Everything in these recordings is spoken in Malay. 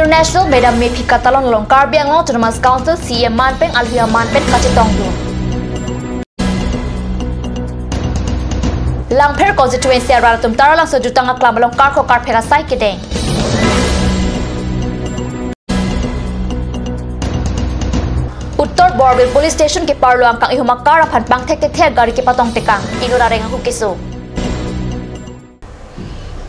International Medam Mepi Catalan long Carbiang long Autonomous Council CM Manpeng Alhia Manpet Kacitong du. Langper constituency Raratum Taralang Sojutang Aklam long Karko Karpera Sai Kedeng. Uttor Borbil Police Station ke Parluang kang ihumakara pang tek gari ke patong tekang inurareng aku kisu.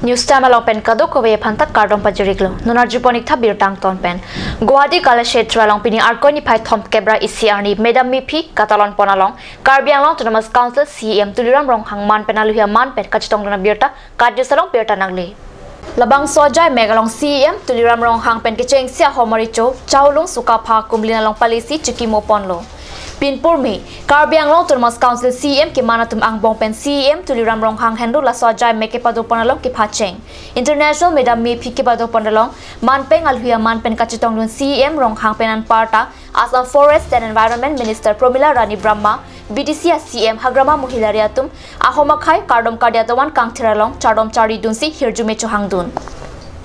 News time along pen kado ko pantat kardom pajuriglo nunar juponik thabir tang ton pen Guwahati kala kshetra long pini arkoni phai thom kebra ICR ni Medam Mepi Catalan ponalong Carbiang long Autonomous Council CM tuliram rong hangman penaluhia man pen kachitong na birta kadyo salong birta nagli Labang sojai megalong CM tuliram rong hang pen kicheng sia homaricho chaulong suka pha kumlina long palisi chikimo ponlo Pinpur me Carbiang long Autonomous Council CM ke manatum ang bong pen CM tuliram rong hang hendu la sojai meke padu ponalong ke phacheng International Medam Mepi ke padu ponalong manpeng alhuia manpen kachitong dun CM rong hang penan parta Assam Forest and Environment Minister Promila Rani Brahma BDC CM Hagrama Muhilariatum ahomakhai kardom kadiatawan kang thiralong chardom chari dunsi hirjume chohangdun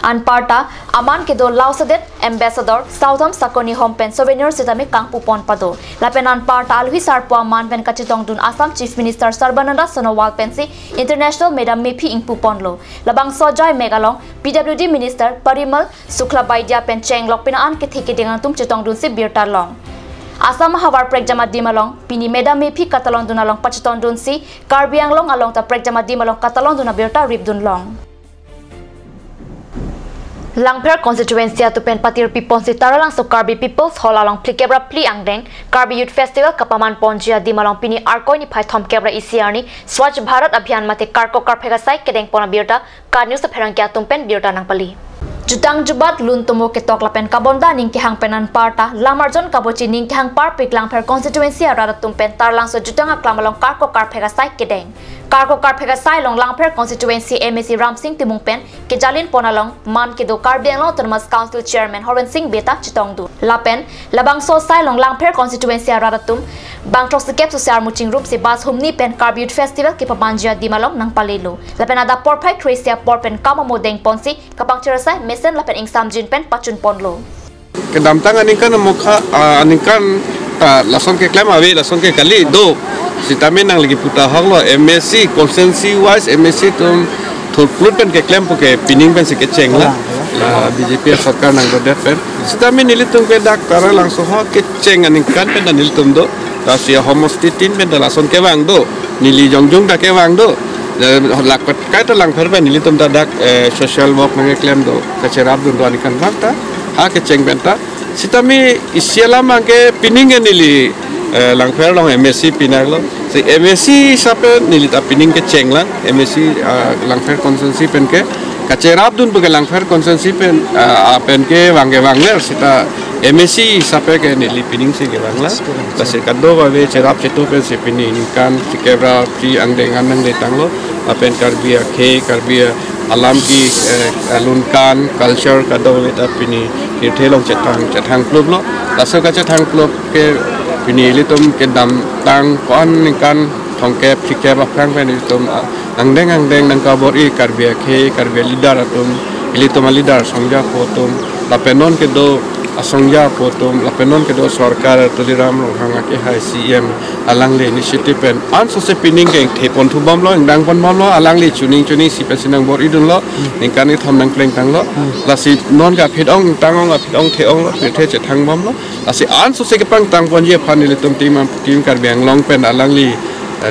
Anparta Aman ke do Lausadet Ambassador Southam Sakoni Hompen Souvenir Sitame Kang Pupon Pado Lapen Anparta Alhui Sarpo Aman Pen Kachitong Dun Assam Chief Minister Sarbananda Sonowal Pensi International Medam Mepi Ing Pupon Lo Labang Sojai Megalong PWD Minister Parimal Sukla Baidia Pen Cheng Lok Pinaan ke theke dengan tum Chitong Dun Si Birta Long Assam Hawar Pregjama Dimalong Pini Medam Mepi Catalan Dun Along Pachitong Dun Si Carbiang Long Along Ta Pregjama Dimalong Catalan Dun Birta Rib Dun Long Langper constituency atu pen patir pipon si taralang so Karbi People's Hall along plikebra pli angdeng Karbi Youth Festival kapaman ponjia di malong pini arkoi ni phai thom kebra ICR ni Swachh Bharat Abhiyan mate karko karphega sai kedeng pona birta ka news pherang kya tumpen birta nang pali Jutang jubat lun tumo ke tok lapen kabonda ning ke hang penan parta lamarjon kabochi ning ke hang par pik langper constituency arada tumpen tarlang so jutang aklamalong karko karphega sai kedeng Karko Karphega Sai long Langper constituency MSC Ram Singh Timung Pen ke jalin ponalong man ke do Carbiang long Autonomous Council Chairman Horan Singh Beta Chitong Du Lapen Labang So Sai long Langper constituency Raratum Bangtok Sikep Sosial Muching Room si Bas Humni Pen Karbi Youth Festival ke Pamanjia Dimalong nang Palilo Lapen ada Porpai Tracia Porpen Kamamo Deng Ponsi kapang Tirasai Mesen Lapen Ing Samjin Pen Pachun Ponlo Kedamtang aningkan mukha aningkan lason ke klaim awe lason ke kali do si tamen nang lagi puta hanglo MSC consensus wise MSC tum thurplut pen ke klaim ke pining pen se ke chengla BJP sarkar nang dodet pen si tamen nilitum ke dak tara langsung ha ke cheng aningkan pen nilitum do rasia homostitin pen lason ke wang do nili jongjong da ke wang do lakpat kai ta lang pher pen nilitum da dak social work nang klaim do ke cherab do aningkan bakta ha ke cheng benta sitami isiala mangke pining nili langfer long MSC pinaglo si MSC sape nili ta pining ke chengla MSC langfer konsensi pen ke kacerap dun bege langfer konsensi pen ke wangler sita MSC sape ke nili pining si ke wangla kasi kado ba we cerap cetu pen si pining kan sikebra pri angdengan nang detanglo apen karbia ke karbia alam ki alunkan culture kado eta pini thelong chetang klub lo laso ka chetang klub ke pini litum ke dam tang kon kan thongke phike ba prang pen litum angdeng nang kabori karbia ke karbia leader atum litum leader songja potum lapenon ke do asongja potom lapenon ke do sarkar tuliram hanga ke hai CM alangle initiative pen anso se pining ke thepon thubam lo dang pon mom lo alangle chuning si pesinang bor idun lo ningkani thom nang pleng tang lo lasi non ga phedong tangong ga phedong theong lo the che thang bom lo lasi anso se ke pang tang pon je phanile tum team kar beng long pen alangle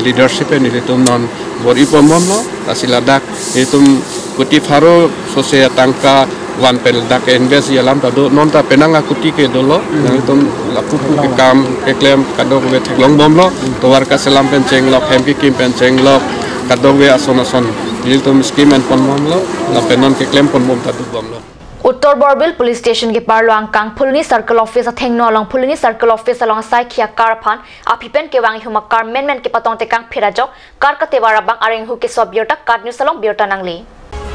leadership pen ile tum non bor ipom mom lo lasi ladak itum kuti faro sose tangka wan pel dak invest ya lam tado non ta penanga kuti ke dolo tum lapu ke kam ke klem kado ke long bom lo to war ka selam pen cheng lo MP kim pen cheng lo kado we ason tum scheme en pon bom lo la penon ke klem pon bom tadu bom lo Uttor Borbil Police Station ke Parluang kang Phulni Circle Office athengno along Phulni Circle Office along sai khia karphan apipen ke wangi huma kar men ke patong te kang phirajo kar ka tewara bang areng hu ke sobyota card news along biota nangli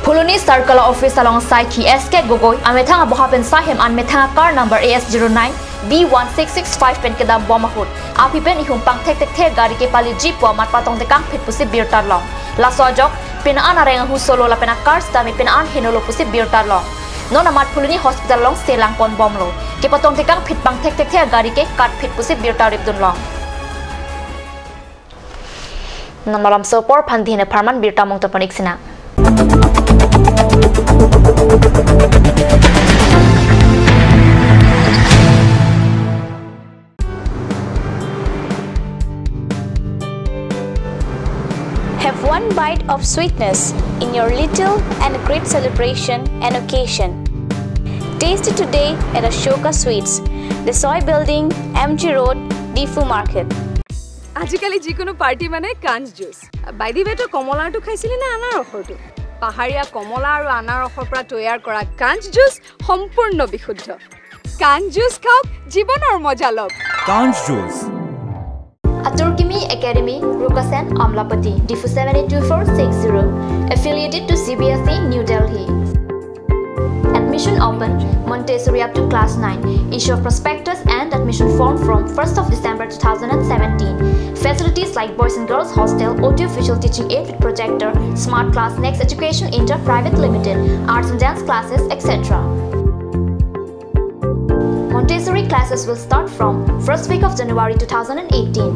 Phulni Circle Office along sai khi SK Gogoi amethanga bohapen sahem an methanga car number AS09 B1665 pen ke dam bomahut apipen ihum pang tek gari ke pali jeep wa mat patong te kang phit pusi biota long la sojok pinaan areng hu solo la pena car stami pinaan hinolo pusi biota long no namat phuluni hospital long selang pon bom lo ke patong tekang phit bang thek thek the gari ke kat phit pusi bir tarif dun long namalam sopor phandine pharman bir tamong to panik sina Have one bite of sweetness in your little and great celebration and occasion. Taste it today at Ashoka Sweets, the Soy Building, MG Road, Difu Market. আজিকালি যিকোনো পাৰ্টি মানে কাঞ্চ জুচ বাইদি বেটো কমলাটো খাইছিলি না আনাৰসটো পাহাৰীয়া কমলা আৰু আনাৰসৰ পৰা তৈয়াৰ কৰা কাঞ্চ জুচ সম্পূৰ্ণ বিশুদ্ধ কাঞ্চ জুচ খাওক জীৱনৰ মজা লওক কাঞ্চ juice Aturkimi Academy, Rukasen, Amlapati, Difu 782460, affiliated to CBSE, New Delhi. Admission open, Montessori up to class 9. Issue of prospectus and admission form from 1st of December 2017. Facilities like Boys and Girls Hostel, audio-visual teaching aid with projector, Smart Class, Next Education Inter Private Limited, arts and dance classes, etc. Montessori classes will start from 1st week of January 2018.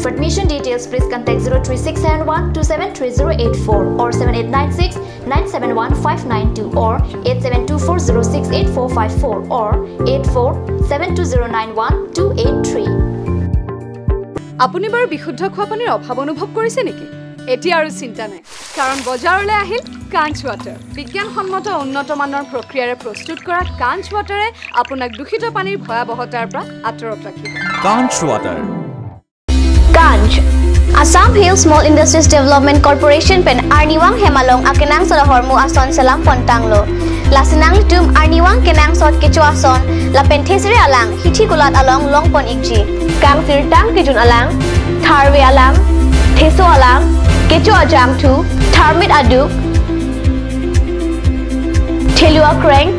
For admission details, please contact 03671 273084 or 7896 971 592 or 8724068454 or 8472091283. আপুনি বাৰু বিশুদ্ধ খোৱা পানীৰ অভাৱ অনুভৱ কৰিছে নেকি এতিয়া আৰু চিন্তা নাই কাৰণ বজাৰলৈ আহিল কাঞ্চ ৱাটাৰ বিজ্ঞানসন্মত উন্নত মানৰ প্ৰক্ৰিয়াৰে প্ৰস্তুত কৰা কাঞ্চ ৱাটাৰে আপোনাক দূষিত পানীৰ ভয়াবহতাৰ পৰা আঁতৰত ৰাখিব কাঞ্চ water Kanj, Assam Hill Small Industries Development Corporation pen Arniwang Hemalong akenang sa hormu ason salam pontanglo. Lasinang litum Arniwang kenang sot kecu ason la penthesiri alang hithi gulat along long pon ikji. Kang sirtang kijun alang, tharwe alang, theso alang, kecu ajam tu, tharmit aduk, thelua kreng,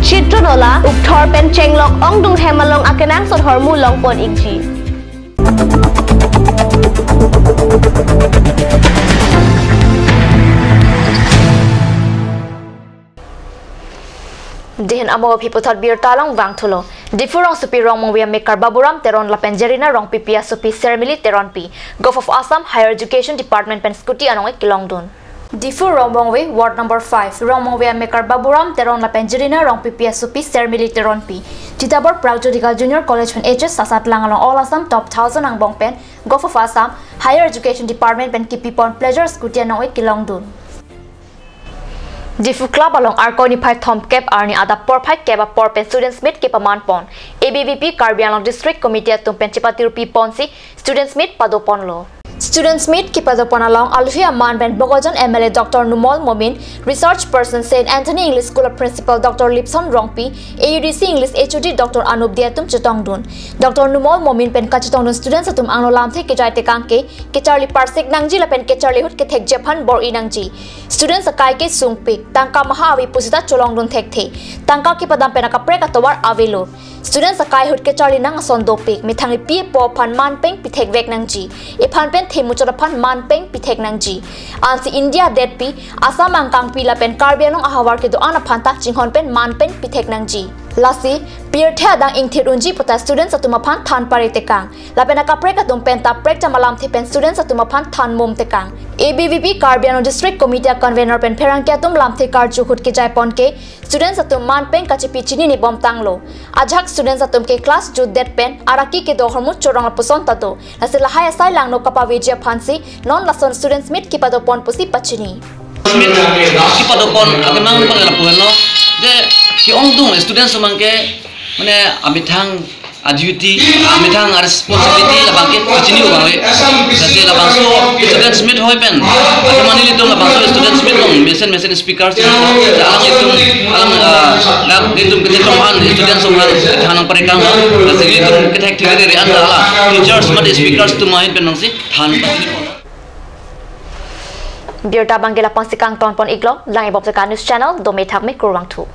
chitronola ukthor pen chenglok ongdung Hemalong akenang sot hormu long pon ikji. Dihin amo piputat bir talang wang thulo. Difurong supi rong mongwia mekar baburam teron la penjerina rong pipia supi sermili teron pi. Gulf of Assam Higher Education Department pen scooty anong Kilongdun. Difu Romongwe Ward number 5 Romongwe mekar baburam teron la penjerina rong pipia supi sermili teron pi. Titabor Praujodika Junior College pen HS sasat lang along All Assam top 1000 ang bong pen Gulf of Assam Higher Education Department pen kipipon pleasure scooty anong Kilongdun. Difu Club along Arkoni Pai Thom Cap Arni Ada Por Pai Keba Por Pen Students Meet Kepa Manpon ABVP Karbi Anglong District Committee Tum Pen Chipati Rupi Ponsi Students Meet Padopon Lo Students Meet Kipadopon along Alfia Man Ben Bogojan MLA Dr. Numol Momin Research Person St. Anthony English School of Principal Dr. Lipson Rongpi AUDC English HOD Dr. Anup Diatum Chitongdun Dr. Numol Momin Pen Kachitongdun Students Atum Anglo Lamthi Kejai Tekangke Kecharli Parsik Nangji La Pen Kecharli Hut Kethek Japan Bor Inangji Students Akai Ke Sungpik Tangka Maha Awi Pusita Cholongdun Thekte Tangka Kipadam Penaka Preka Tawar Avilo Students Akai Hut Kecharli Nang Sondopik Mithangi Pi Po Pan Man Peng Pithek Vek Nangji Ephan Pen Themuchorapan Man Peng Pithek Nangji Ansi India Dead Pi Assam Angkang Pi La Pen Karbianong Ahawar Ke Do Ana Phanta Chinghon Pen Man Peng Pithek Nangji Lasi Pier Thea Dang Ingthir Unji Puta Students Atumaphan Than Pare Tekang La Penaka Preka Dum Penta Prek Tamalam Thi Pen Students Atumaphan Than Mum Tekang ABVP Karbiano District Committee Convener Pen Pherangkiatum Lamthi Karju Hut Ke Jaipon Ke Students Atum Man Peng Kachipi Chini Ni Bom Tanglo Ajak Students Atum Ke Class Jud Det Pen Araki Ke Do Hormut Chorong Puson Tato Lasi Lahaya Sai Lang No Kapa Vijay Phansi Non Lason Students Meet Kipadopon Pusi Pachini Kipadopon Akemang Pangalapuelo de ki ongdung students mangke mane amithang duty amithang responsibility labangke chini ubangai jate labangso students meet hoi pen atamani litum labangso students meet long message speakers alang itum alang litum ketetom han students omhan thanang parekang jate litum kethek thigere re anda teachers mat speakers tumahin pen nangsi than Birta Bangela Ponsikang Tonpon Iglo lang ibop sa News Channel do may thak me kurwang tu